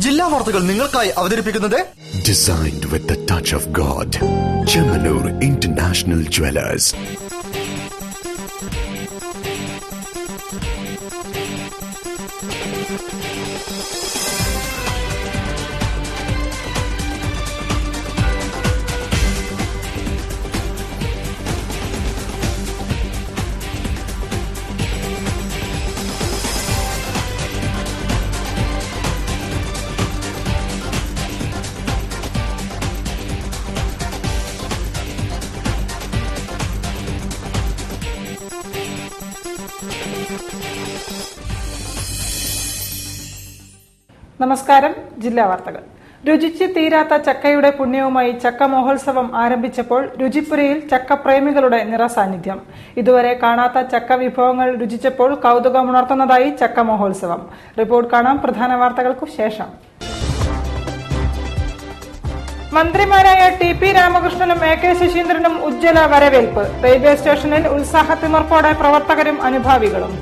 ജില്ലാ വാർത്തകൾ നിങ്ങൾക്കായി അവതരിപ്പിക്കുന്നത് Designed with the touch of God. Chemanur International Jewelers. നമസ്കാരം. ജില്ലാ വാർത്തകൾ. രുചിച്ച് തീരാത്ത ചക്കയുടെ പുണ്യവുമായി ചക്ക മഹോത്സവം ആരംഭിച്ചപ്പോൾ രുചിപ്പുരയിൽ ചക്കപ്രേമികളുടെ നിറസാന്നിധ്യം. ഇതുവരെ കാണാത്ത ചക്ക വിഭവങ്ങൾ രുചിച്ചപ്പോൾ കൗതുകമുണർത്തുന്നതായി ചക്ക മഹോത്സവം. റിപ്പോർട്ട് കാണാം പ്രധാന വാർത്തകൾക്കു ശേഷം. മന്ത്രിമാരായ ടി.പി. രാമകൃഷ്ണനും എ.കെ. ശശീന്ദ്രനും ഉജ്ജ്വല വരവേൽപ്പ്. റെയിൽവേ സ്റ്റേഷനിൽ ഉത്സാഹത്തിമർപ്പോടെ പ്രവർത്തകരും അനുഭാവികളും.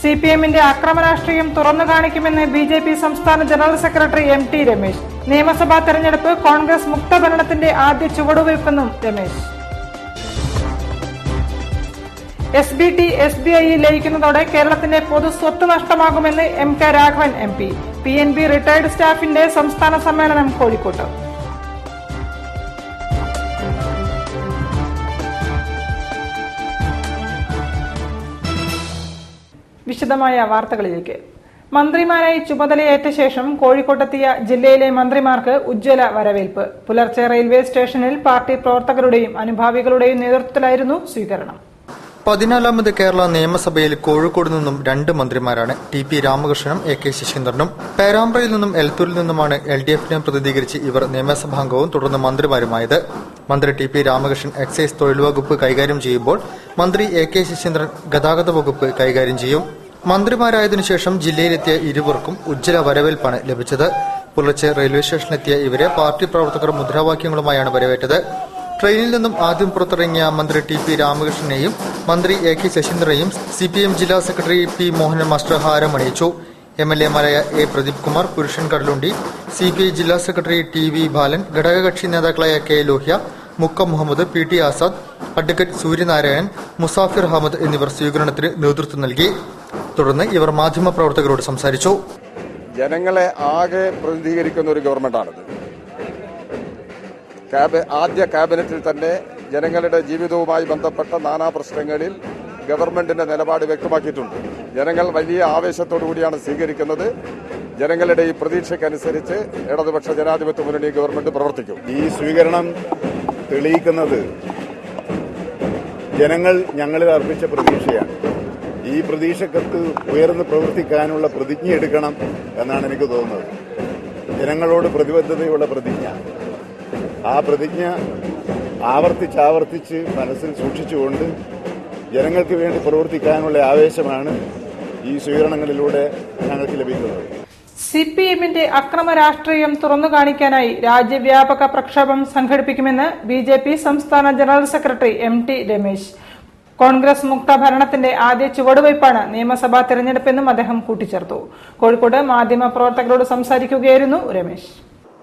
സിപിഎമ്മിന്റെ അക്രമരാഷ്ട്രീയം തുറന്നു കാണിക്കുമെന്ന് ബി.ജെ.പി. സംസ്ഥാന ജനറൽ സെക്രട്ടറി എം.ടി. രമേശ്. നിയമസഭാ തെരഞ്ഞെടുപ്പ് കോൺഗ്രസ് മുക്തഭരണത്തിന്റെ ആദ്യ ചുവടുവയ്പ്പെന്നും രമേശ്. എസ്.ബി.ടി. എസ്.ബി.ഐ ലയിക്കുന്നതോടെ കേരളത്തിന്റെ പൊതുസ്വത്ത് നഷ്ടമാകുമെന്ന് MK. Raghavan MP. PNB. Retired സ്റ്റാഫിന്റെ സംസ്ഥാന സമ്മേളനം കോഴിക്കോട്ട്. വിശദമായ വാർത്തകളിലേക്ക്. മന്ത്രിമാരായി ചുമതലയേറ്റ ശേഷം കോഴിക്കോട്ടെത്തിയ ജില്ലയിലെ മന്ത്രിമാർക്ക് ഉജ്ജ്വല വരവേൽപ്പ്. പുലർച്ചെ റെയിൽവേ സ്റ്റേഷനിൽ പാർട്ടി പ്രവർത്തകരുടെയും അനുഭാവികളുടെയും നേതൃത്വത്തിലായിരുന്നു സ്വീകരണം. 14ാമത് കേരള നിയമസഭയിൽ കോഴിക്കോട് നിന്നും 2 മന്ത്രിമാരാണ് ടി.പി. രാമകൃഷ്ണനും എ.കെ. ശശീന്ദ്രനും. പേരാമ്പ്രയിൽ നിന്നും എലത്തൂരിൽ നിന്നുമാണ് എൽ.ഡി.എഫിനെ പ്രതിനിധീകരിച്ച് ഇവർ നിയമസഭാംഗവും തുടർന്ന് മന്ത്രിമാരുമായത്. മന്ത്രി ടി.പി. രാമകൃഷ്ണൻ എക്സൈസ് തൊഴിൽ വകുപ്പ് കൈകാര്യം ചെയ്യുമ്പോൾ മന്ത്രി എ.കെ. ശശീന്ദ്രൻ ഗതാഗത വകുപ്പ് കൈകാര്യം ചെയ്യും. മന്ത്രിമാരായതിനു ശേഷം ജില്ലയിലെത്തിയ ഇരുവർക്കും ഉജ്ജ്വല വരവേൽപ്പാണ് ലഭിച്ചത്. പുലർച്ചെ റെയിൽവേ സ്റ്റേഷനിലെത്തിയ ഇവരെ പാർട്ടി പ്രവർത്തകർ മുദ്രാവാക്യങ്ങളുമായാണ് വരവേറ്റത്. ട്രെയിനിൽ നിന്നും ആദ്യം പുറത്തിറങ്ങിയ മന്ത്രി ടി.പി. രാമകൃഷ്ണനെയും മന്ത്രി എ.കെ. ശശീന്ദ്രനെയും സിപിഎം ജില്ലാ സെക്രട്ടറി പി. മോഹനൻ മാസ്റ്റർ ഹാരമണിയിച്ചു. എം.എൽ.എമാരായ എ. പ്രദീപ് കുമാർ, പുരുഷൻ കടലുണ്ടി, സിപിഐ ജില്ലാ സെക്രട്ടറി ടി.വി. ബാലൻ, ഘടകകക്ഷി നേതാക്കളായ K. Lohya, Mukkam Muhammad, PT. Azad, advocate Suryanarayanan, Musafir Ahammed എന്നിവർ സ്വീകരണത്തിന് നേതൃത്വം നൽകി. തുടർന്ന് ഇവർ മാധ്യമപ്രവർത്തകരോട് സംസാരിച്ചു. ജനങ്ങളെ ആകെ പ്രതിനിധീകരിക്കുന്ന ഒരു ഗവൺമെന്റാണിത്. ആദ്യ ക്യാബിനറ്റിൽ തന്നെ ജനങ്ങളുടെ ജീവിതവുമായി ബന്ധപ്പെട്ട നാനാ പ്രശ്നങ്ങളിൽ ഗവൺമെന്റിന്റെ നിലപാട് വ്യക്തമാക്കിയിട്ടുണ്ട്. ജനങ്ങൾ വലിയ ആവേശത്തോടു കൂടിയാണ് സ്വീകരിക്കുന്നത്. ജനങ്ങളുടെ ഈ പ്രതീക്ഷയ്ക്കനുസരിച്ച് ഇടതുപക്ഷ ജനാധിപത്യ മുന്നണി ഗവൺമെന്റ് പ്രവർത്തിക്കും. ഈ സ്വീകരണം തെളിയിക്കുന്നത് ജനങ്ങൾ ഞങ്ങളിൽ അർപ്പിച്ച പ്രതീക്ഷയാണ്. ഈ പ്രതീക്ഷക്കത്ത് ഉയർന്ന് പ്രവർത്തിക്കാനുള്ള പ്രതിജ്ഞ എടുക്കണം എന്നാണ് എനിക്ക് തോന്നുന്നത്. ജനങ്ങളോട് പ്രതിബദ്ധതയുള്ള പ്രതിജ്ഞ. ആ പ്രതിജ്ഞ ആവർത്തിച്ച് മനസ്സിൽ സൂക്ഷിച്ചുകൊണ്ട് ജനങ്ങൾക്ക് വേണ്ടി പ്രവർത്തിക്കാനുള്ള ആവേശമാണ് ഈ സ്വീകരണങ്ങളിലൂടെ ഞങ്ങൾക്ക് ലഭിക്കുന്നത്. സിപിഎമ്മിന്റെ അക്രമ രാഷ്ട്രീയം തുറന്നു കാണിക്കാനായി രാജ്യവ്യാപക പ്രക്ഷോഭം സംഘടിപ്പിക്കുമെന്ന് ബി.ജെ.പി. സംസ്ഥാന ജനറൽ സെക്രട്ടറി എം.ടി. രമേശ്. കോൺഗ്രസ് മുക്ത ഭരണത്തിന്റെ ആദ്യ ചുവടുവയ്പ്പാണ് നിയമസഭാ തെരഞ്ഞെടുപ്പെന്നും അദ്ദേഹം കൂട്ടിച്ചേർത്തു. കോഴിക്കോട് മാധ്യമപ്രവർത്തകരോട് സംസാരിക്കുകയായിരുന്നു രമേശ്.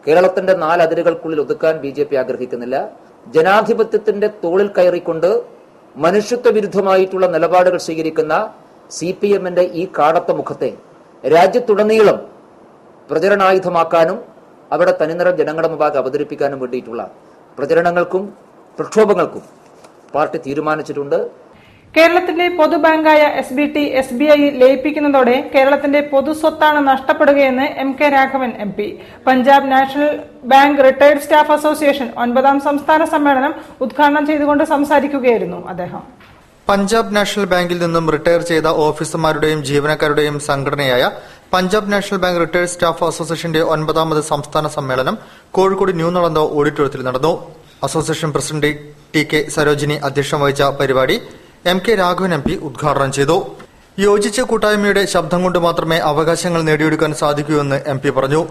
കേരളത്തിന്റെ 4 അതിരുകൾക്കുള്ളിൽ ഒതുക്കാൻ ബി.ജെ.പി. ആഗ്രഹിക്കുന്നില്ല. ജനാധിപത്യത്തിന്റെ തോളിൽ കയറിക്കൊണ്ട് മനുഷ്യത്വ വിരുദ്ധമായിട്ടുള്ള നിലപാടുകൾ സ്വീകരിക്കുന്ന സിപിഎമ്മിന്റെ ഈ കാടത്ത മുഖത്തെ രാജ്യത്തുടനീളം പ്രചരണായുധമാക്കാനും അവിടെ തനിനിറം ജനങ്ങളുടെ മുമ്പാകെ അവതരിപ്പിക്കാനും വേണ്ടിയിട്ടുള്ള പ്രചരണങ്ങൾക്കും പ്രക്ഷോഭങ്ങൾക്കും പാർട്ടി തീരുമാനിച്ചിട്ടുണ്ട്. കേരളത്തിന്റെ പൊതുബാങ്കായ എസ്.ബി.ടി. എസ്.ബി.ഐ ലയിപ്പിക്കുന്നതോടെ കേരളത്തിന്റെ പൊതുസ്വത്താണ് നഷ്ടപ്പെടുകയെന്ന് MK. Raghavan MP. Punjab national bank retired staff association 9ാം സംസ്ഥാന സമ്മേളനം ഉദ്ഘാടനം ചെയ്തുകൊണ്ട് സംസാരിക്കുകയായിരുന്നു അദ്ദേഹം. പഞ്ചാബ് നാഷണൽ ബാങ്കിൽ നിന്നും റിട്ടയർ ചെയ്ത ഓഫീസർമാരുടെയും ജീവനക്കാരുടെയും സംഘടനയായ Punjab national bank retired staff അസോസിയേഷന്റെ 9ാമത് സംസ്ഥാന സമ്മേളനം കോഴിക്കോട് ന്യൂ നളന്ദ ഓഡിറ്റോറിയത്തിൽ നടന്നു. Association president TK. സരോജിനി അധ്യക്ഷം വഹിച്ച പരിപാടി എം.കെ. രാഘവൻ എം.പി. ഉദ്ഘാടനം ചെയ്തു. യോജിച്ച കൂട്ടായ്മയുടെ ശബ്ദം കൊണ്ട് മാത്രമേ അവകാശങ്ങൾ നേടിയെടുക്കാൻ സാധിക്കൂ എന്ന് എം.പി. പറഞ്ഞു.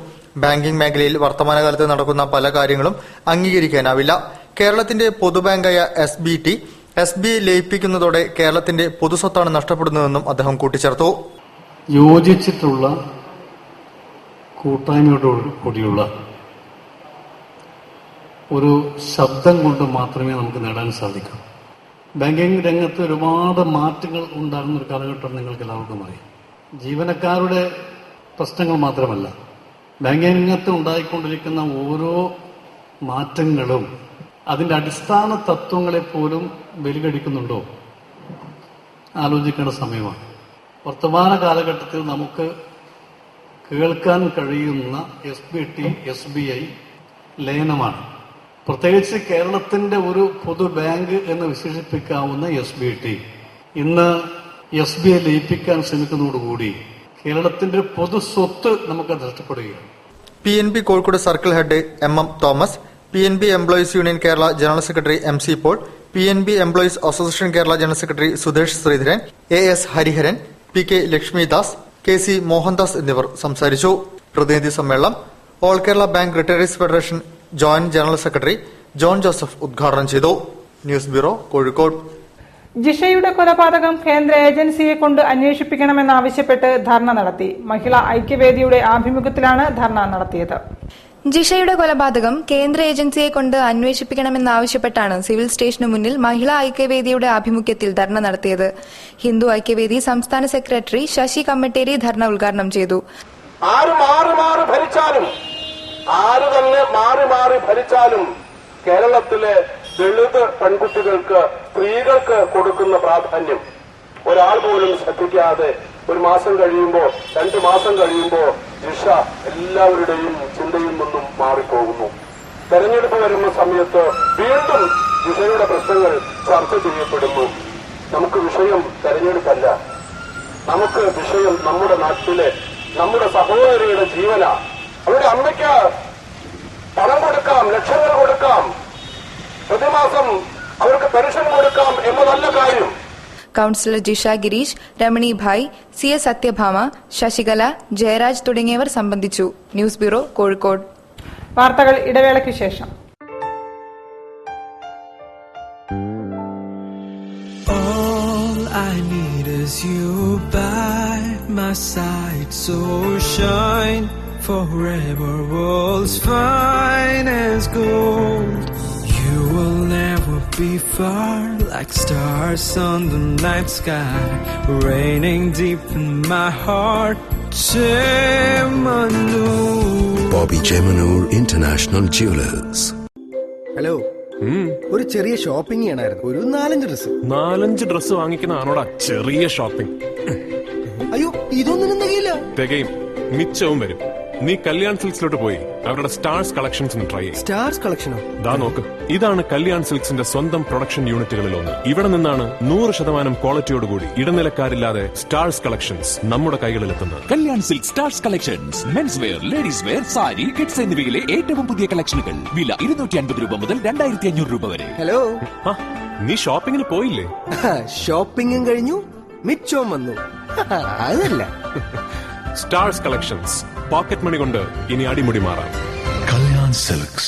ബാങ്കിംഗ് മേഖലയിൽ വർത്തമാനകാലത്ത് നടക്കുന്ന പല കാര്യങ്ങളും അംഗീകരിക്കാനാവില്ല. കേരളത്തിന്റെ പൊതുബാങ്കായ എസ്.ബി.ടി. SBI ലയിപ്പിക്കുന്നതോടെ കേരളത്തിന്റെ പൊതുസ്വത്താണ് നഷ്ടപ്പെടുന്നതെന്നും അദ്ദേഹം കൂട്ടിച്ചേർത്തു. യോജിച്ചിട്ടുള്ള കൂട്ടായ്മയോടുകൂടിയുള്ള ഒരു ശബ്ദം കൊണ്ട് മാത്രമേ നമുക്ക് നേടാൻ സാധിക്കൂ. ബാങ്കിംഗ് രംഗത്ത് ഒരുപാട് മാറ്റങ്ങൾ ഉണ്ടാകുന്ന ഒരു കാലഘട്ടം നിങ്ങൾക്ക് എല്ലാവർക്കും അറിയാം. ജീവനക്കാരുടെ പ്രശ്നങ്ങൾ മാത്രമല്ല, ബാങ്കിംഗ് രംഗത്ത് ഉണ്ടായിക്കൊണ്ടിരിക്കുന്ന ഓരോ മാറ്റങ്ങളും അതിന്റെ അടിസ്ഥാന തത്വങ്ങളെ പോലും ബലികടിക്കുന്നുണ്ടോ ആലോചിക്കേണ്ട സമയമാണ്. വർത്തമാന കാലഘട്ടത്തിൽ നമുക്ക് കേൾക്കാൻ കഴിയുന്ന SBI ലയനമാണ്. പ്രത്യേകിച്ച് കേരളത്തിന്റെ ഒരു പൊതു ബാങ്ക് എന്ന് വിശേഷിപ്പിക്കാവുന്ന SBI ഇന്ന് SBI ലയിപ്പിക്കാൻ ശ്രമിക്കുന്നതോടുകൂടി കേരളത്തിന്റെ പൊതു സ്വത്ത് നമുക്ക് നഷ്ടപ്പെടുകയാണ്. PNB Kozhikode circle head MM Thomas, PNB employees union Kerala general secretary MC Paul, PNB employees association Kerala general secretary Sudhesh Sreedharan, AS Hariharan, PK Lakshmidas, KC Mohandas എന്നിവർ സംസാരിച്ചു. പ്രതിനിധി സമ്മേളനം all Kerala bank retirees federation joint general secretary John Joseph ഉദ്ഘാടനം ചെയ്തു. News bureau, Kozhikode. ജിഷയുടെ കൊലപാതകം കേന്ദ്ര ഏജൻസിയെ കൊണ്ട് അന്വേഷിപ്പിക്കണമെന്നാവശ്യപ്പെട്ട് ധർണ നടത്തി. മഹിളാ ഐക്യവേദിയുടെ ആഭിമുഖ്യത്തിലാണ് ധർണ നടത്തിയത്. ജിഷയുടെ കൊലപാതകം കേന്ദ്ര ഏജൻസിയെ കൊണ്ട് അന്വേഷിപ്പിക്കണമെന്നാവശ്യപ്പെട്ടാണ് സിവിൽ സ്റ്റേഷനു മുന്നിൽ മഹിളാ ഐക്യവേദിയുടെ ആഭിമുഖ്യത്തിൽ ധർണ നടത്തിയത്. ഹിന്ദു ഐക്യവേദി സംസ്ഥാന സെക്രട്ടറി ശശി കമ്മട്ടേരി ധർണ ഉദ്ഘാടനം ചെയ്തു. ആര് തന്നെ മാറി ഭരിച്ചാലും കേരളത്തിലെ ദളിത് പെൺകുട്ടികൾക്ക്, സ്ത്രീകൾക്ക് കൊടുക്കുന്ന പ്രാധാന്യം ഒരാൾ പോലും ശ്രദ്ധിക്കാതെ ഒരു മാസം കഴിയുമ്പോ, 2 മാസം കഴിയുമ്പോ ജിഷ എല്ലാവരുടെയും ചിന്തയിൽ നിന്നും മാറിപ്പോകുന്നു. തെരഞ്ഞെടുപ്പ് വരുന്ന സമയത്ത് വീണ്ടും ജിഷയുടെ പ്രശ്നങ്ങൾ ചർച്ച ചെയ്യപ്പെടുന്നു. നമുക്ക് വിഷയം തെരഞ്ഞെടുപ്പല്ല, നമുക്ക് വിഷയം നമ്മുടെ നാട്ടിലെ നമ്മുടെ സഹോദരിയുടെ ജീവനാ. അവരുടെ അമ്മയ്ക്ക് പണം കൊടുക്കാം, ലക്ഷങ്ങൾ കൊടുക്കാം, പ്രതിമാസം അവർക്ക് പെൻഷൻ കൊടുക്കാം എന്നതല്ല കാര്യം. കൌൺസിലർ ജിഷ ഗിരീഷ്, രമണി ഭായ്, CS സത്യഭാമ, ശശികല, ജയരാജ് തുടങ്ങിയവർ സംബന്ധിച്ചു. News bureau, Kozhikode. വാർത്തകൾ ഇടവേളയ്ക്ക് ശേഷം. All I need is you by my side, so shine forever, world's finest gold. You will never be far, like stars on the night sky, raining deep in my heart. Chemanur. Bobby Chemanur International Jewelers. Hello, ഒരു ചെറിയ shopping ചെയ്യണമായിരുന്നു. ഒരു 4-5 dress വാങ്ങിക്കുന്ന ആണോടാ ചെറിയ shopping? അയ്യോ, ഇതൊന്നും തികയില്ല. തികയും, മിച്ചവും വരും. നീ കല്യാൺ സിൽക്സിലോട്ട് പോയി അവരുടെ സ്റ്റാർസ് കളക്ഷൻസ് ട്രൈ ചെയ്യും. സ്റ്റാർസ് കളക്ഷനോ? ദാ നോക്ക്, ഇതാണ് കല്യാൺ സിൽക്സിന്റെ സ്വന്തം പ്രൊഡക്ഷൻ യൂണിറ്റുകളിൽ ഒന്ന്. ഇവിടെ നിന്നാണ് 100% ക്വാളിറ്റിയോടുകൂടി ഇടനിലക്കാരില്ലാതെ സ്റ്റാർസ് കളക്ഷൻസ് നമ്മുടെ കൈകളിലെത്തുന്നത്. Kalyan silk stars collections, men's wear, ladies wear, sari, kids എന്നിവയിലെ ഏറ്റവും പുതിയ കളക്ഷനുകൾ. വില 250 രൂപ മുതൽ 2500 രൂപ വരെ. ഹലോ, നീ ഷോപ്പിംഗിന് പോയില്ലേ? ഷോപ്പിംഗും കഴിഞ്ഞു, മിച്ചവും വന്നു. അതല്ല, സ്റ്റാർസ് കളക്ഷൻസ്, പോക്കറ്റ് മണി കൊണ്ട് ഇനി അടിമുടി മാറാം. Kalyan Silks.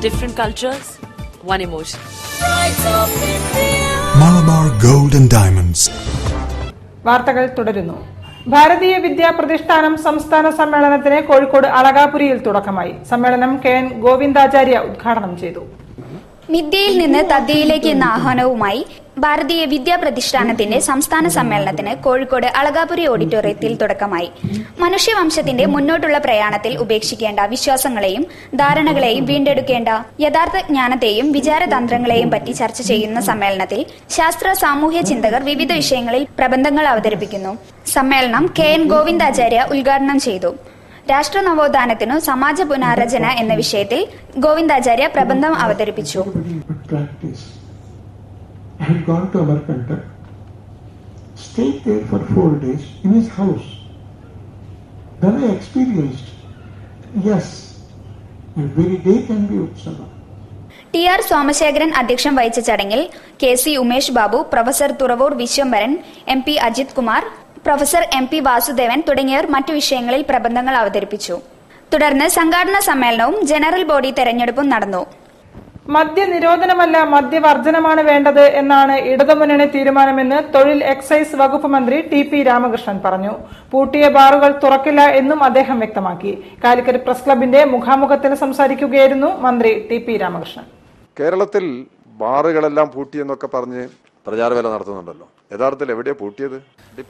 Different cultures, one emotion. Malabar Gold and Diamonds. വാർത്തകൾ തുടരുന്നു. ഭാരതീയ വിദ്യാ പ്രതിഷ്ഠാനം സംസ്ഥാന സമ്മേളനത്തിന് കോഴിക്കോട് അളകാപുരിയിൽ തുടക്കമായി. സമ്മേളനം KN ഗോവിന്ദാചാര്യ ഉദ്ഘാടനം ചെയ്തു. മിഥ്യയിൽ നിന്ന് തദ്യയിലേക്ക് എന്ന ആഹ്വാനവുമായി ഭാരതീയ വിദ്യാ പ്രതിഷ്ഠാനത്തിന്റെ സംസ്ഥാന സമ്മേളനത്തിന് കോഴിക്കോട് അളകാപുരി ഓഡിറ്റോറിയത്തിൽ തുടക്കമായി. മനുഷ്യവംശത്തിന്റെ മുന്നോട്ടുള്ള പ്രയാണത്തിൽ ഉപേക്ഷിക്കേണ്ട വിശ്വാസങ്ങളെയും ധാരണകളെയും വീണ്ടെടുക്കേണ്ട യഥാർത്ഥ ജ്ഞാനത്തെയും വിചാരതന്ത്രങ്ങളെയും പറ്റി ചർച്ച ചെയ്യുന്ന സമ്മേളനത്തിൽ ശാസ്ത്ര സാമൂഹ്യ ചിന്തകർ വിവിധ വിഷയങ്ങളിൽ പ്രബന്ധങ്ങൾ അവതരിപ്പിക്കുന്നു. സമ്മേളനം KN ഗോവിന്ദാചാര്യ ഉദ്ഘാടനം ചെയ്തു. രാഷ്ട്ര നവോത്ഥാനത്തിനു സമാജ പുനർരചന എന്ന വിഷയത്തിൽ ഗോവിന്ദാചാര്യ പ്രബന്ധം അവതരിപ്പിച്ചു. I had gone to Amarkantak, stayed there for 4 days in his house. then I experienced, yes, every day can be Utsava. TR Somasekharan അധ്യക്ഷം വഹിച്ച ചടങ്ങിൽ KC Umesh Babu, professor Thuravoor Viswambharan, MP Ajith Kumar, professor MP Vasudevan തുടങ്ങിയവർ മറ്റു വിഷയങ്ങളിൽ പ്രബന്ധങ്ങൾ അവതരിപ്പിച്ചു. തുടർന്ന് സംഘാടന സമ്മേളനവും ജനറൽ ബോഡി തെരഞ്ഞെടുപ്പും നടന്നു. മദ്യനിരോധനമല്ല മദ്യവർജനമാണ് വേണ്ടത് എന്നാണ് ഇടതുമുന്നണി തീരുമാനമെന്ന് തൊഴിൽ എക്സൈസ് വകുപ്പ് മന്ത്രി TP രാമകൃഷ്ണൻ പറഞ്ഞു. പൂട്ടിയ ബാറുകൾ തുറക്കില്ല എന്നും അദ്ദേഹം വ്യക്തമാക്കി. കാലിക്കറ്റ് പ്രസ് ക്ലബിന്റെ മുഖാമുഖത്തിൽ സംസാരിക്കുകയായിരുന്നു മന്ത്രി TP രാമകൃഷ്ണൻ. കേരളത്തിൽ ബാറുകളെല്ലാം പൂട്ടിയെന്നൊക്കെ പറഞ്ഞ് പ്രചാരവേല നടത്തുന്നുണ്ടല്ലോ. യഥാർത്ഥത്തിൽ എവിടെയാ പൂട്ടിയത്?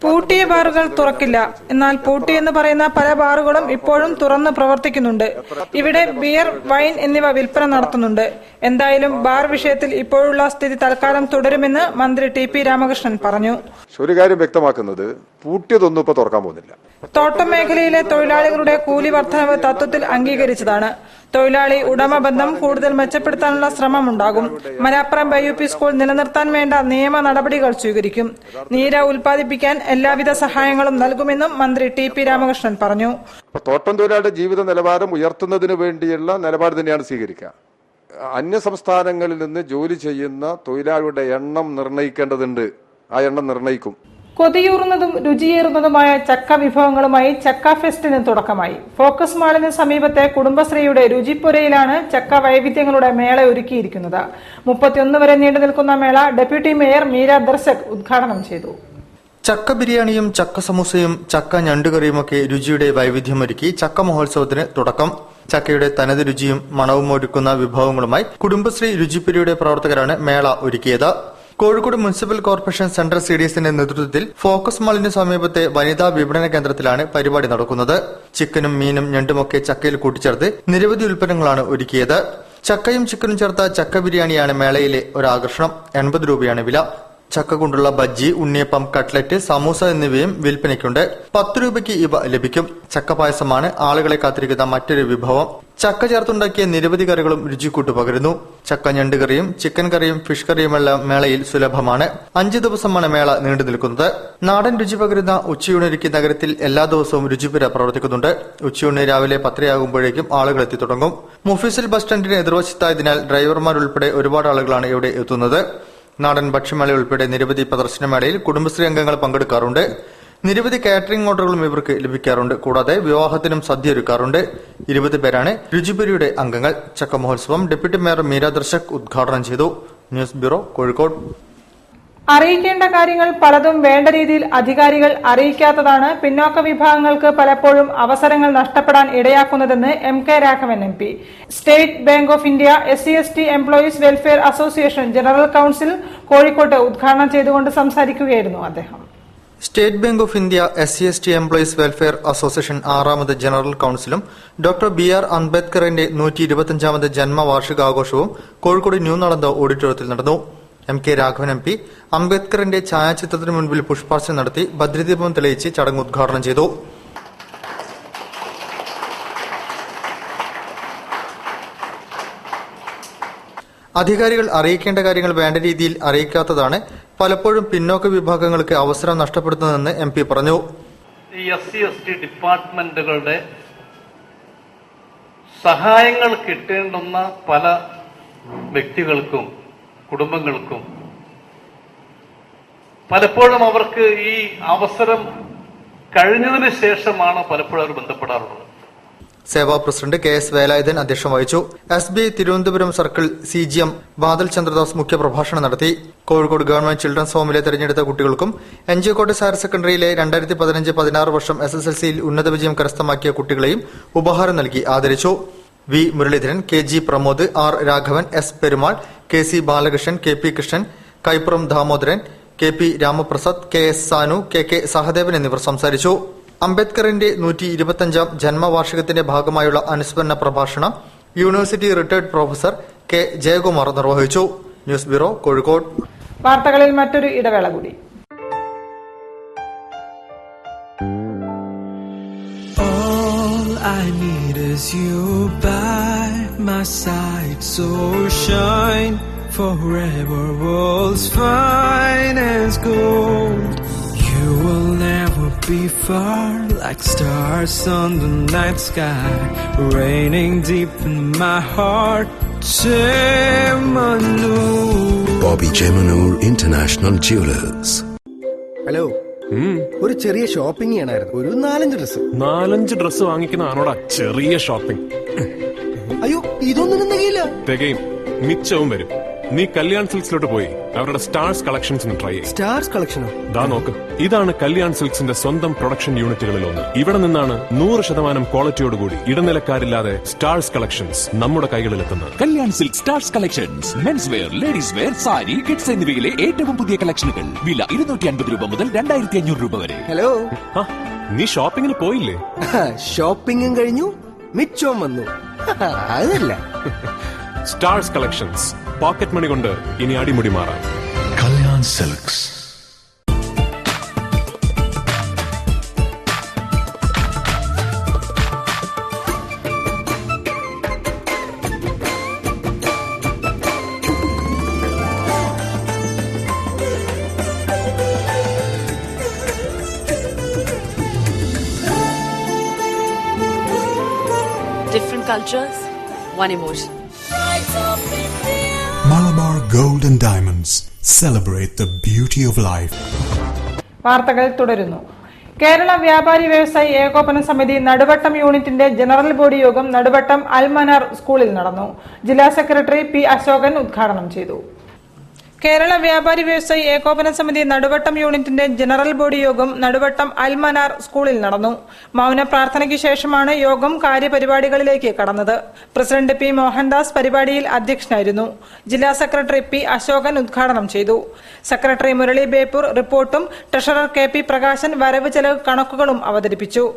പൂട്ടിയ ബാറുകൾ തുറക്കില്ല. എന്നാൽ പൂട്ടി എന്ന് പറയുന്ന പല ബാറുകളും ഇപ്പോഴും തുറന്ന് പ്രവർത്തിക്കുന്നുണ്ട്. ഇവിടെ ബിയർ, വൈൻ എന്നിവ വിൽപ്പന നടത്തുന്നുണ്ട്. എന്തായാലും ബാർ വിഷയത്തിൽ ഇപ്പോഴുള്ള സ്ഥിതി തൽക്കാലം തുടരുമെന്ന് മന്ത്രി TP രാമകൃഷ്ണൻ പറഞ്ഞു. ഒരു കാര്യം വ്യക്തമാക്കുന്നത്, പൂട്ടിയതൊന്നും ഇപ്പൊ തുറക്കാൻ പോകുന്നില്ല. തോട്ടം മേഖലയിലെ തൊഴിലാളികളുടെ കൂലി വർധനവ് തത്വത്തിൽ അംഗീകരിച്ചതാണ്. തൊഴിലാളി ഉടമ ബന്ധം കൂടുതൽ മെച്ചപ്പെടുത്താനുള്ള ശ്രമമുണ്ടാകും. മലാപ്പറമ്പ് IUP സ്കൂൾ നിലനിർത്താൻ വേണ്ട നിയമ നടപടികൾ സ്വീകരിക്കും. നീര ഉൽപ്പാദിപ്പിക്കാൻ എല്ലാവിധ സഹായങ്ങളും നൽകുമെന്നും മന്ത്രി TP രാമകൃഷ്ണൻ പറഞ്ഞു. തോട്ടം തൊഴിലാളിയുടെ ജീവിത നിലവാരം ഉയർത്തുന്നതിന് വേണ്ടിയുള്ള നിലപാട് തന്നെയാണ് സ്വീകരിക്കുക. അന്യ സംസ്ഥാനങ്ങളിൽ നിന്ന് ജോലി ചെയ്യുന്ന തൊഴിലാളിയുടെ എണ്ണം നിർണ്ണയിക്കേണ്ടതുണ്ട്. ആ എണ്ണം നിർണ്ണയിക്കും. കൊതിയൂറുന്നതും രുചിയേറുന്നതുമായ ചക്ക വിഭവങ്ങളുമായി ചക്ക ഫെസ്റ്റിന് തുടക്കമായി. ഫോക്കസ് മാളിന് സമീപത്തെ കുടുംബശ്രീയുടെ രുചിപ്പുരയിലാണ് ചക്ക വൈവിധ്യങ്ങളുടെ മേള ഒരുക്കിയിരിക്കുന്നത്. 31 വരെ നീണ്ടു നിൽക്കുന്ന മേള ഡെപ്യൂട്ടി മേയർ മീര ദർശക് ഉദ്ഘാടനം ചെയ്തു. ചക്ക ബിരിയാണിയും ചക്ക സമൂസയും ചക്ക ഞണ്ടുകറിയുമൊക്കെ രുചിയുടെ വൈവിധ്യമൊരുക്കി ചക്ക മഹോത്സവത്തിന് തുടക്കം. ചക്കയുടെ തനത് രുചിയും മണവും ഒരുക്കുന്ന വിഭവങ്ങളുമായി കുടുംബശ്രീ രുചിപ്പുരയുടെ പ്രവർത്തകരാണ് മേള ഒരുക്കിയത്. കോഴിക്കോട് മുനിസിപ്പൽ കോർപ്പറേഷൻ സെൻട്രൽ CDSന്റെ നേതൃത്വത്തിൽ ഫോക്കസ് മാളിന് സമീപത്തെ വനിതാ വിപണന കേന്ദ്രത്തിലാണ് പരിപാടി നടക്കുന്നത്. ചിക്കനും മീനും ഞണ്ടുമൊക്കെ ചക്കയിൽ കൂട്ടിച്ചേർത്ത് നിരവധി ഉൽപ്പന്നങ്ങളാണ് ഒരുക്കിയത്. ചക്കയും ചിക്കനും ചേർത്ത ചക്ക ബിരിയാണിയാണ് മേളയിലെ ഒരാകർഷണം. 80 രൂപയാണ് വില. ചക്ക കൊണ്ടുള്ള ബജ്ജി, ഉണ്ണിയപ്പം, കട്ട്ലറ്റ്, സമൂസ എന്നിവയും വിൽപ്പനയ്ക്കുണ്ട്. 10 രൂപയ്ക്ക് ഇവ ലഭിക്കും. ചക്ക പായസമാണ് ആളുകളെ കാത്തിരിക്കുന്ന മറ്റൊരു വിഭവം. ചക്ക ചേർത്തുണ്ടാക്കിയ നിരവധി കറികളും രുചിക്കൂട്ടു പകരുന്നു. ചക്ക ഞണ്ടുകറിയും ചിക്കൻ കറിയും ഫിഷ് കറിയുമെല്ലാം മേളയിൽ സുലഭമാണ്. 5 ദിവസമാണ് മേള നീണ്ടു നിൽക്കുന്നത്. നാടൻ രുചി പകരുന്ന ഉച്ചയൂണൊരുക്കി നഗരത്തിൽ എല്ലാ ദിവസവും രുചിപ്പുര പ്രവർത്തിക്കുന്നുണ്ട്. ഉച്ചയൂണ് രാവിലെ 10:30 ആളുകൾ എത്തി തുടങ്ങും. മുഫീസിൽ ബസ് സ്റ്റാൻഡിന് എതിർവശത്തായതിനാൽ ഡ്രൈവർമാരുൾപ്പെടെ ഒരുപാട് ആളുകളാണ് ഇവിടെ എത്തുന്നത്. നാടൻ ഭക്ഷ്യമേള ഉൾപ്പെടെ നിരവധി പ്രദർശനമേളയിൽ കുടുംബശ്രീ അംഗങ്ങൾ പങ്കെടുക്കാറുണ്ട്. നിരവധി കാറ്ററിംഗ് ഓർഡറുകളും ഇവർക്ക് ലഭിക്കാറുണ്ട്. കൂടാതെ വിവാഹത്തിനും സദ്യ ഒരുക്കാറുണ്ട്. 20 പേരാണ് രുചിപുരിയുടെ അംഗങ്ങൾ. ചക്ക മഹോത്സവം ഡെപ്യൂട്ടി മേയർ മീര ദർശക് ഉദ്ഘാടനം ചെയ്തു. News bureau, Kozhikode. അറിയിക്കേണ്ട കാര്യങ്ങൾ പലതും വേണ്ട രീതിയിൽ അധികാരികൾ അറിയിക്കാത്തതാണ് പിന്നോക്ക വിഭാഗങ്ങൾക്ക് പലപ്പോഴും അവസരങ്ങൾ നഷ്ടപ്പെടാൻ ഇടയാക്കുന്നതെന്ന് MK Raghavan MP. State bank of India SC/ST employees welfare association general council കോഴിക്കോട്ട് ഉദ്ഘാടനം ചെയ്തുകൊണ്ട് സംസാരിക്കുകയായിരുന്നു അദ്ദേഹം. State bank of India SC/ST employees welfare association 6ാമത് ജനറൽ കൌൺസിലും ഡോക്ടർ BR അംബേദ്കറിന്റെ 125ാമത് ജന്മവാർഷികാഘോഷവും കോഴിക്കോട് ന്യൂ നളന്ദ ഓഡിറ്റോറിയത്തിൽ നടന്നു. MK രാഘവൻ MP അംബേദ്കറിന്റെ ഛായാചിത്രത്തിന് മുൻപിൽ പുഷ്പാർച്ചന നടത്തി ഭദ്രദീപം തെളിയിച്ച് ചടങ്ങ് ഉദ്ഘാടനം ചെയ്തു. അധികാരികൾ അറിയിക്കേണ്ട കാര്യങ്ങൾ വേണ്ട രീതിയിൽ അറിയിക്കാത്തതാണ് പലപ്പോഴും പിന്നോക്ക വിഭാഗങ്ങൾക്ക് അവസരം നഷ്ടപ്പെടുത്തുന്നതെന്ന് MP പറഞ്ഞു. ഈ SC/ST ഡിപ്പാർട്ട്മെന്റുകളുടെ സഹായങ്ങൾ കിട്ടേണ്ടുന്ന പല വ്യക്തികൾക്കും കുടുംബങ്ങൾക്കും പലപ്പോഴും അവർക്ക് ഈ അവസരം കഴിഞ്ഞതിന് ശേഷമാണ് പലപ്പോഴും അവർ ബന്ധപ്പെടാറുള്ളത്. സേവാ പ്രസിഡന്റ് KS വേലായുധൻ അധ്യക്ഷം വഹിച്ചു. SBI Thiruvananthapuram circle CGM Badal Chandradas മുഖ്യപ്രഭാഷണം നടത്തി. കോഴിക്കോട് ഗവൺമെന്റ് ചിൽഡ്രൻസ് ഹോമിലെ തെരഞ്ഞെടുത്ത കുട്ടികൾക്കും NG കോട്ടേഴ്സ് ഹയർ സെക്കൻഡറിയിലെ 2015-16 വർഷം SSLCയിൽ ഉന്നത വിജയം കരസ്ഥമാക്കിയ കുട്ടികളെയും ഉപഹാരം നൽകി ആദരിച്ചു. V Muraleedharan, KG Pramod, R Raghavan, S Perumal, KC Balakrishnan, KP Krishnan, Kaippuram Damodaran, KP Ramaprasad, KS Sanu, KK Sahadevan എന്നിവർ സംസാരിച്ചു. അംബേദ്കറിന്റെ 125ാം ജന്മവാർഷികത്തിന്റെ ഭാഗമായുള്ള അനുസ്മരണ പ്രഭാഷണം university retired professor K Jayakumar നിർവഹിച്ചു. News bureau, Kozhikode. വാർത്തകളിൽ മറ്റൊരു ഇടവേള കൂടി. I need is you by my side, so shine forever, world's finest gold. You You will never be far, like stars on the night sky, raining deep in my heart. Chemanur. Bobby Chemanur International Jewelers. Hello, ഒരു ചെറിയ shopping ചെയ്യണമായിരുന്നു. ഒരു 4-5 dress വാങ്ങിക്കുന്നതാണോടാ ചെറിയ shopping? അയ്യോ, ഇതൊന്നും തികയില്ല. തികയും, മിച്ചവും വരും. നീ കല്യാൺ സിൽക്സിലോട്ട് പോയി അവരുടെ സ്റ്റാർസ് കളക്ഷൻസ് ട്രൈ ചെയ്യും. സ്റ്റാർസ് കളക്ഷനോ? ദാ നോക്ക്, ഇതാണ് കല്യാൺ സിൽക്സിന്റെ സ്വന്തം പ്രൊഡക്ഷൻ യൂണിറ്റുകളിൽ ഒന്ന്. ഇവിടെ നിന്നാണ് 100% ക്വാളിറ്റിയോടുകൂടി ഇടനിലക്കാരില്ലാതെ സ്റ്റാർസ് കളക്ഷൻസ് നമ്മുടെ കൈകളിലെത്തുന്നത്. Kalyan silk stars collections men's wear, ladies wear, sari, kids എന്നിവയിലെ ഏറ്റവും പുതിയ കളക്ഷനുകൾ. വില 250 രൂപ മുതൽ 2500 രൂപ വരെ. ഹലോ, നീ ഷോപ്പിങ്ങിന് പോയില്ലേ? ഷോപ്പിംഗും കഴിഞ്ഞു, മിച്ചവും വന്നു. അതല്ല, സ്റ്റാർസ് കളക്ഷൻസ് പോക്കറ്റ് മണി കൊണ്ട് ഇനി അടിമുടി മാറാം. Kalyan Silks. Different cultures, one emotion. Malabar Gold and Diamonds. Celebrate the beauty of life. വാർത്തകൾ തുടരുന്നു. കേരള വ്യാപാരി വ്യവസായി ഏകോപന സമിതി നടുവട്ടം യൂണിറ്റിന്റെ ജനറൽ ബോഡി യോഗം നടുവട്ടം അൽമനാർ സ്കൂളിൽ നടന്നു. ജില്ലാ സെക്രട്ടറി പി അശോകൻ ഉദ്ഘാടനം ചെയ്തു. കേരള വ്യാപാരി വ്യവസായി ഏകോപന സമിതി നടുവട്ടം യൂണിറ്റിന്റെ ജനറൽ ബോഡി യോഗം നടുവട്ടം അൽമനാർ സ്കൂളിൽ നടന്നു. മൗന പ്രാർത്ഥനയ്ക്ക് ശേഷമാണ് യോഗം കാര്യപരിപാടികളിലേക്ക് കടന്നത്. പ്രസിഡന്റ് പി മോഹൻദാസ് പരിപാടിയിൽ അധ്യക്ഷനായിരുന്നു. ജില്ലാ സെക്രട്ടറി പി അശോകൻ ഉദ്ഘാടനം ചെയ്തു. സെക്രട്ടറി മുരളി ബേപ്പൂർ റിപ്പോർട്ടും ട്രഷറർ കെ പി പ്രകാശൻ വരവ് ചെലവ് കണക്കുകളും അവതരിപ്പിച്ചു.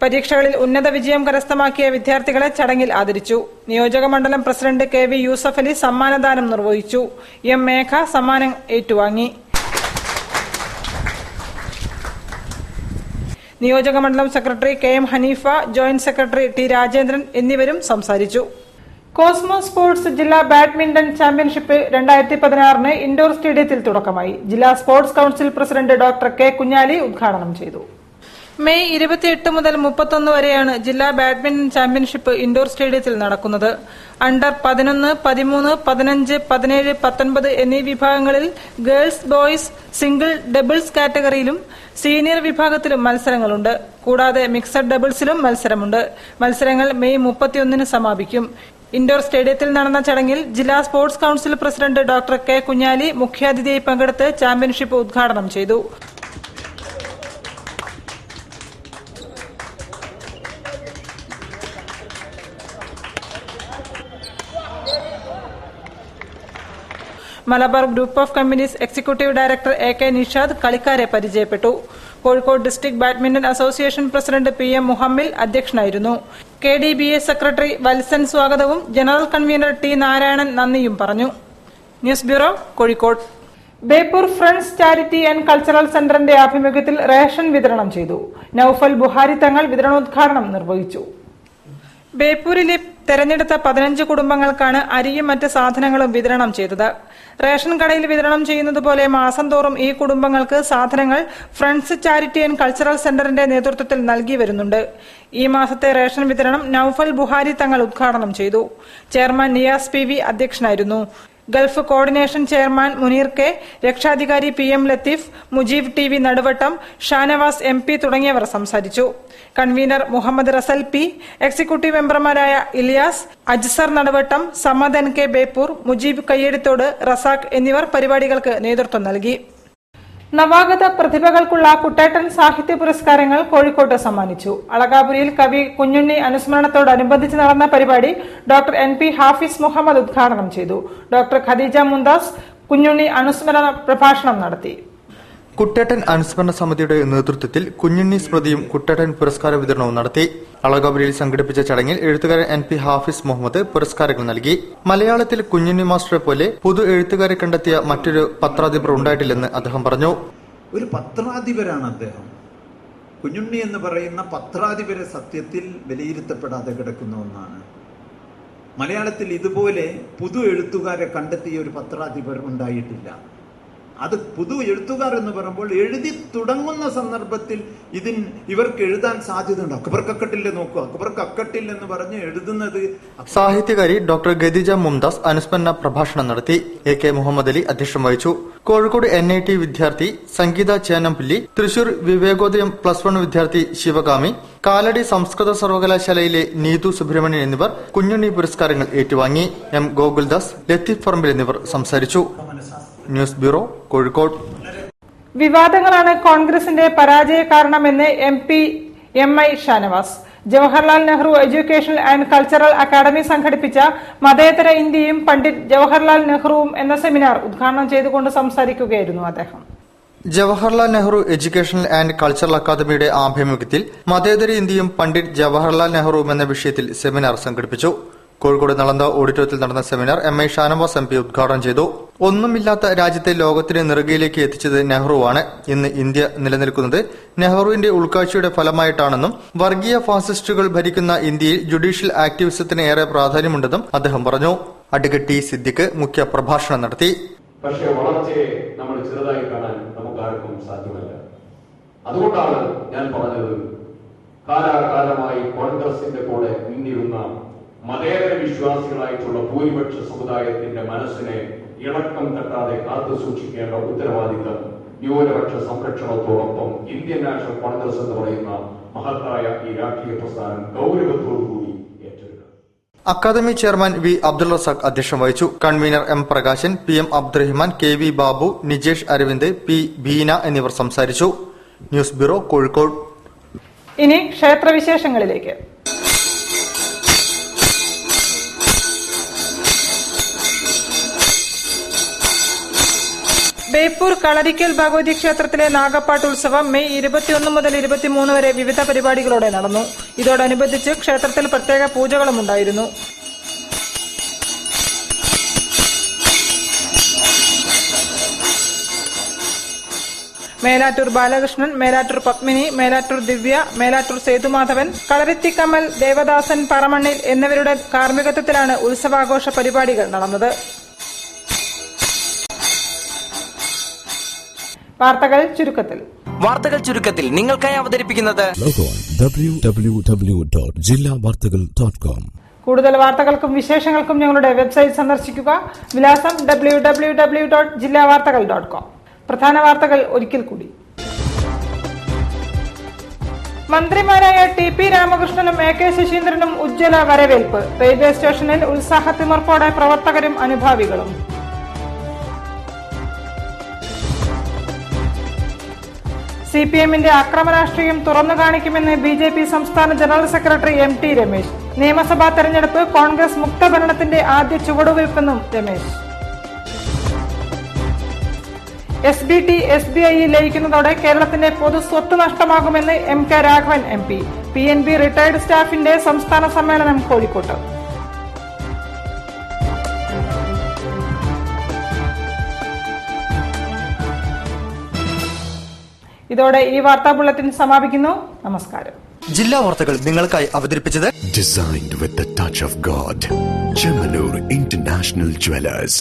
പരീക്ഷകളിൽ ഉന്നത വിജയം കരസ്ഥമാക്കിയ വിദ്യാർത്ഥികളെ ചടങ്ങിൽ ആദരിച്ചു. നിയോജക മണ്ഡലം president K V Yusuf Ali സമ്മാനദാനം നിർവഹിച്ചു. എം മേഘ സമ്മാനം ഏറ്റുവാങ്ങി. നിയോജക മണ്ഡലം secretary K M Haneefa, joint secretary T Rajendran എന്നിവരും സംസാരിച്ചു. കോസ്മോസ് സ്പോർട്സ് ജില്ലാ ബാഡ്മിന്റൺ ചാമ്പ്യൻഷിപ്പ് 2016 ഇൻഡോർ സ്റ്റേഡിയത്തിൽ തുടക്കമായി. ജില്ലാ sports council president doctor K Kunhali ഉദ്ഘാടനം ചെയ്തു. മെയ് 28 മുതൽ 31 വരെയാണ് ജില്ലാ ബാഡ്മിന്റൺ ചാമ്പ്യൻഷിപ്പ് ഇൻഡോർ സ്റ്റേഡിയത്തിൽ നടക്കുന്നത്. അണ്ടർ 11, 13, 15, 17, 19 എന്നീ വിഭാഗങ്ങളിൽ ഗേൾസ്, ബോയ്സ്, സിംഗിൾ, ഡബിൾസ് കാറ്റഗറിയിലും സീനിയർ വിഭാഗത്തിലും മത്സരങ്ങളുണ്ട്. കൂടാതെ മിക്സഡ് ഡബിൾസിലും മത്സരമുണ്ട്. മത്സരങ്ങൾ മെയ് 31 സമാപിക്കും. ഇൻഡോർ സ്റ്റേഡിയത്തിൽ നടന്ന ചടങ്ങിൽ ജില്ലാ sports council president doctor K Kunhali മുഖ്യാതിഥിയായി പങ്കെടുത്ത് ചാമ്പ്യൻഷിപ്പ് ഉദ്ഘാടനം ചെയ്തു. Malabar group of companies executive director A K Nishad കളിക്കാരെ പരിചയപ്പെട്ടു. Kozhikode district badminton association president P M Muhammil അധ്യക്ഷനായിരുന്നു. KDBA സെക്രട്ടറി വത്സൻ സ്വാഗതവും ജനറൽ കൺവീനർ ടി നാരായണൻ നന്ദിയും പറഞ്ഞു. News bureau, Kozhikode. Beypore friends charity and cultural സെന്ററിന്റെ ആഭിമുഖ്യത്തിൽ റേഷൻ വിതരണം ചെയ്തു. നൌഫൽ ബുഹാരി തങ്ങൾ വിതരണോദ്ഘാടനം നിർവഹിച്ചു. ബേപ്പൂരിലെ തെരഞ്ഞെടുത്ത 15 കുടുംബങ്ങൾക്കാണ് അരിയും മറ്റ് സാധനങ്ങളും വിതരണം ചെയ്തത്. റേഷൻ കടയിൽ വിതരണം ചെയ്യുന്നത് പോലെ മാസം തോറും ഈ കുടുംബങ്ങൾക്ക് സാധനങ്ങൾ ഫ്രണ്ട്സ് ചാരിറ്റി ആൻഡ് കൾച്ചറൽ സെന്ററിന്റെ നേതൃത്വത്തിൽ നൽകി വരുന്നുണ്ട്. ഈ മാസത്തെ റേഷൻ വിതരണം നൌഫൽ ബുഹാരി തങ്ങൾ ഉദ്ഘാടനം ചെയ്തു. ചെയർമാൻ നിയാസ് PV അധ്യക്ഷനായിരുന്നു. Gulf coordination chairman Muneer K, രക്ഷാധികാരി PM Latheef, Mujeeb TV Naduvattam, Shanavas MP തുടങ്ങിയവർ സംസാരിച്ചു. Convener Muhammad Rasal P, executive മെമ്പർമാരായ ഇലിയാസ്, അജ്സർ നടുവട്ടം, സമദ് NK ബേപ്പൂർ, മുജീബ് കയ്യേടിത്തോട്, റസാഖ് എന്നിവർ പരിപാടികൾക്ക് നേതൃത്വം നൽകി. നവാഗത പ്രതിഭകൾക്കുള്ള കുട്ടേട്ടൻ സാഹിത്യ പുരസ്കാരങ്ങൾ കോഴിക്കോട്ട് സമ്മാനിച്ചു. അളകാപുരിയിൽ കവി കുഞ്ഞുണ്ണി അനുസ്മരണത്തോടനുബന്ധിച്ച് നടന്ന പരിപാടി ഡോക്ടർ NP ഹാഫിസ് മുഹമ്മദ് ഉദ്ഘാടനം ചെയ്തു. ഡോക്ടർ ഖദീജ മുന്താസ് കുഞ്ഞുണ്ണി അനുസ്മരണ പ്രഭാഷണം നടത്തി. കുട്ടേട്ടൻ അനുസ്മരണ സമിതിയുടെ നേതൃത്വത്തിൽ കുഞ്ഞുണ്ണി സ്മൃതിയും കുട്ടേട്ടൻ പുരസ്കാര വിതരണവും നടത്തി. അളകാപുരിയിൽ സംഘടിപ്പിച്ച ചടങ്ങിൽ എഴുത്തുകാരൻ NP ഹാഫിസ് മുഹമ്മദ് പുരസ്കാരങ്ങൾ നൽകി. മലയാളത്തിൽ കുഞ്ഞുണ്ണി മാസ്റ്ററെ പോലെ പൊതു എഴുത്തുകാരെ കണ്ടെത്തിയ മറ്റൊരു പത്രാധിപർ ഉണ്ടായിട്ടില്ലെന്ന് അദ്ദേഹം പറഞ്ഞു. ഒരു പത്രാധിപരാണ് അദ്ദേഹം. കുഞ്ഞുണ്ണി എന്ന് പറയുന്ന പത്രാധിപരെ സത്യത്തിൽ വിലയിരുത്തപ്പെടാതെ കിടക്കുന്ന ഒന്നാണ്. മലയാളത്തിൽ ഇതുപോലെ പുതു എഴുത്തുകാരെ കണ്ടെത്തിയ ഒരു പത്രാധിപർ ഉണ്ടായിട്ടില്ല. അത് പുതു എഴുത്തുകാർ എന്ന് പറയുമ്പോൾ എഴുതി തുടങ്ങുന്ന സന്ദർഭത്തിൽ ഇവർക്ക് എഴുതാൻ സാധ്യതയുണ്ട്. അക്ബർ കക്കട്ടില്ലേ നോക്കൂ, അക്ബർ കക്കട്ടിൽ എന്ന് പറഞ്ഞ് എഴുതുന്നത്. സാഹിത്യകാരി ഡോക്ടർ ഗദിജ മുംതാസ് അനുസ്മരണ പ്രഭാഷണം നടത്തി. AK മുഹമ്മദ് അലി അധ്യക്ഷം വഹിച്ചു. കോഴിക്കോട് NIT വിദ്യാർത്ഥി സംഗീത ചേന്നംപള്ളി, തൃശൂർ വിവേകോദയം +1 വിദ്യാർത്ഥി ശിവകാമി, കാലടി സംസ്കൃത സർവകലാശാലയിലെ നീതു സുബ്രഹ്മണ്യൻ എന്നിവർ കുഞ്ഞുണ്ണി പുരസ്കാരങ്ങൾ ഏറ്റുവാങ്ങി. M ഗോകുൽദാസ്, ലത്തീഫ് പറമ്പിൽ എന്നിവർ സംസാരിച്ചു. News bureau, Kozhikode. വിവാദങ്ങളാണ് കോൺഗ്രസിന്റെ പരാജയ കാരണമെന്ന് MP MI Shanavas. Jawaharlal Nehru educational and cultural academy സംഘടിപ്പിച്ച മതേതര ഇന്ത്യയും പണ്ഡിറ്റ് ജവഹർലാൽ നെഹ്റുവും എന്ന സെമിനാർ ഉദ്ഘാടനം ചെയ്തുകൊണ്ട് സംസാരിക്കുകയായിരുന്നു അദ്ദേഹം. Jawaharlal Nehru educational and cultural അക്കാദമിയുടെ ആഭിമുഖ്യത്തിൽ മതേതര ഇന്ത്യയും പണ്ഡിറ്റ് ജവഹർലാൽ നെഹ്റുവും എന്ന വിഷയത്തിൽ സെമിനാർ സംഘടിപ്പിച്ചു. കോഴിക്കോട് നളന്ദ ഓഡിറ്റോറിയത്തിൽ നടന്ന സെമിനാർ MI ഷാനവാസ് MP ഉദ്ഘാടനം ചെയ്തു. ഒന്നുമില്ലാത്ത രാജ്യത്തെ ലോകത്തിന്റെ നെറുകയിലേക്ക് എത്തിച്ചത് നെഹ്റുവാണ്. ഇന്ന് ഇന്ത്യ നിലനിൽക്കുന്നത് നെഹ്റുവിന്റെ ഉൾക്കാഴ്ചയുടെ ഫലമായിട്ടാണെന്നും വർഗീയ ഫാസിസ്റ്റുകൾ ഭരിക്കുന്ന ഇന്ത്യയിൽ ജുഡീഷ്യൽ ആക്ടിവിസത്തിന് ഏറെ പ്രാധാന്യമുണ്ടെന്നും അദ്ദേഹം പറഞ്ഞു. അഡ്വക്കേറ്റ് T സിദ്ദിഖ് മുഖ്യ പ്രഭാഷണം നടത്തി. പക്ഷേ വളർച്ചയെ നമ്മൾ ചെറുതായി കാണാൻ നമുക്കാർക്കും സാധ്യമല്ല. അതുകൊണ്ടാണ് ഞാൻ പറഞ്ഞത്, കാലാകാലമായി കോൺഗ്രസിന്റെ കൂടെ നിന്നിരുന്ന മതേതര വിശ്വാസികളായിട്ടുള്ള ഭൂരിപക്ഷ സമുദായത്തിന്റെ മനസ്സിനെ ഇളക്കം തട്ടാതെ കാത്തു സൂക്ഷിക്കേണ്ട ഉത്തരവാദിത്തം ന്യൂനപക്ഷ സംരക്ഷണത്തോടൊപ്പം ഇന്ത്യൻ നാഷണൽ കോൺഗ്രസ് എന്ന് പറയുന്ന മഹത്തായ ഈ രാഷ്ട്രീയ പ്രസ്ഥാനം ഗൗരവത്തോടുകൂടി ഏറ്റെടുക്കണം. Academy chairman V Abdul Razak അധ്യക്ഷം വഹിച്ചു. Convener M Prakashan, PM Abdurahiman, KV Babu, Nijesh Aravind, P Beena എന്നിവർ സംസാരിച്ചു. News bureau, Kozhikode. ഇനി ക്ഷേത്രവിശേഷങ്ങളിലേക്ക്. ബേപ്പൂർ കളരിക്കൽ ഭഗവതി ക്ഷേത്രത്തിലെ നാഗപ്പാട്ട് ഉത്സവം മെയ് 21 മുതൽ 23 വരെ വിവിധ പരിപാടികളോടെ നടന്നു. ഇതോടനുബന്ധിച്ച് ക്ഷേത്രത്തിൽ പ്രത്യേക പൂജകളും ഉണ്ടായിരുന്നു. മേലാറ്റൂർ ബാലകൃഷ്ണൻ, മേലാറ്റൂർ പത്മിനി, മേലാറ്റൂർ ദിവ്യ, മേലാറ്റൂർ സേതുമാധവൻ, കളരിത്തി കമൽ, ദേവദാസൻ പറമണ്ണിൽ എന്നിവരുടെ കാർമ്മികത്വത്തിലാണ് ഉത്സവാഘോഷ പരിപാടികൾ നടന്നത്. വാർത്തകൾ ചുരുക്കത്തിൽ നിങ്ങൾക്കായി അവതരിപ്പിക്കുന്നത് www.jillavartagal.com. കൂടുതൽ വാർത്തകൾക്കും വിശേഷങ്ങൾക്കും ഞങ്ങളുടെ വെബ്സൈറ്റ് സന്ദർശിക്കുക. വിലാസം www.jillavartagal.com. പ്രധാന വാർത്തകൾ ഒരിക്കൽ കൂടി. മന്ത്രിമാരായ TP രാമകൃഷ്ണനും AK ശശീന്ദ്രനും ഉജ്ജ്വല വരവേൽപ്പ്. റെയിൽവേ സ്റ്റേഷനിൽ ഉത്സാഹത്തിമർപ്പോടെ പ്രവർത്തകരും അനുഭാവികളും. CPMന്റെ അക്രമരാഷ്ട്രീയം തുറന്നു കാണിക്കുമെന്ന് BJP സംസ്ഥാന ജനറൽ സെക്രട്ടറി MT രമേശ്. നിയമസഭാ തെരഞ്ഞെടുപ്പ് കോൺഗ്രസ് മുക്ത ഭരണത്തിന്റെ ആദ്യ ചുവടുവയ്പ്പെന്നും രമേശ്. SBT SBI ലയിക്കുന്നതോടെ കേരളത്തിന്റെ പൊതു സ്വത്ത് നഷ്ടമാകുമെന്ന് MK Raghavan MP. PNB retired സ്റ്റാഫിന്റെ സംസ്ഥാന സമ്മേളനം കോഴിക്കോട്ട്. ഇതോടെ ഈ വാർത്താ ബുള്ളറ്റിൻ സമാപിക്കുന്നു. നമസ്കാരം. ജില്ലാ വാർത്തകൾ നിങ്ങൾക്കായി അവതരിപ്പിച്ചത് Designed with the touch of God. Chemanur International Jewelers.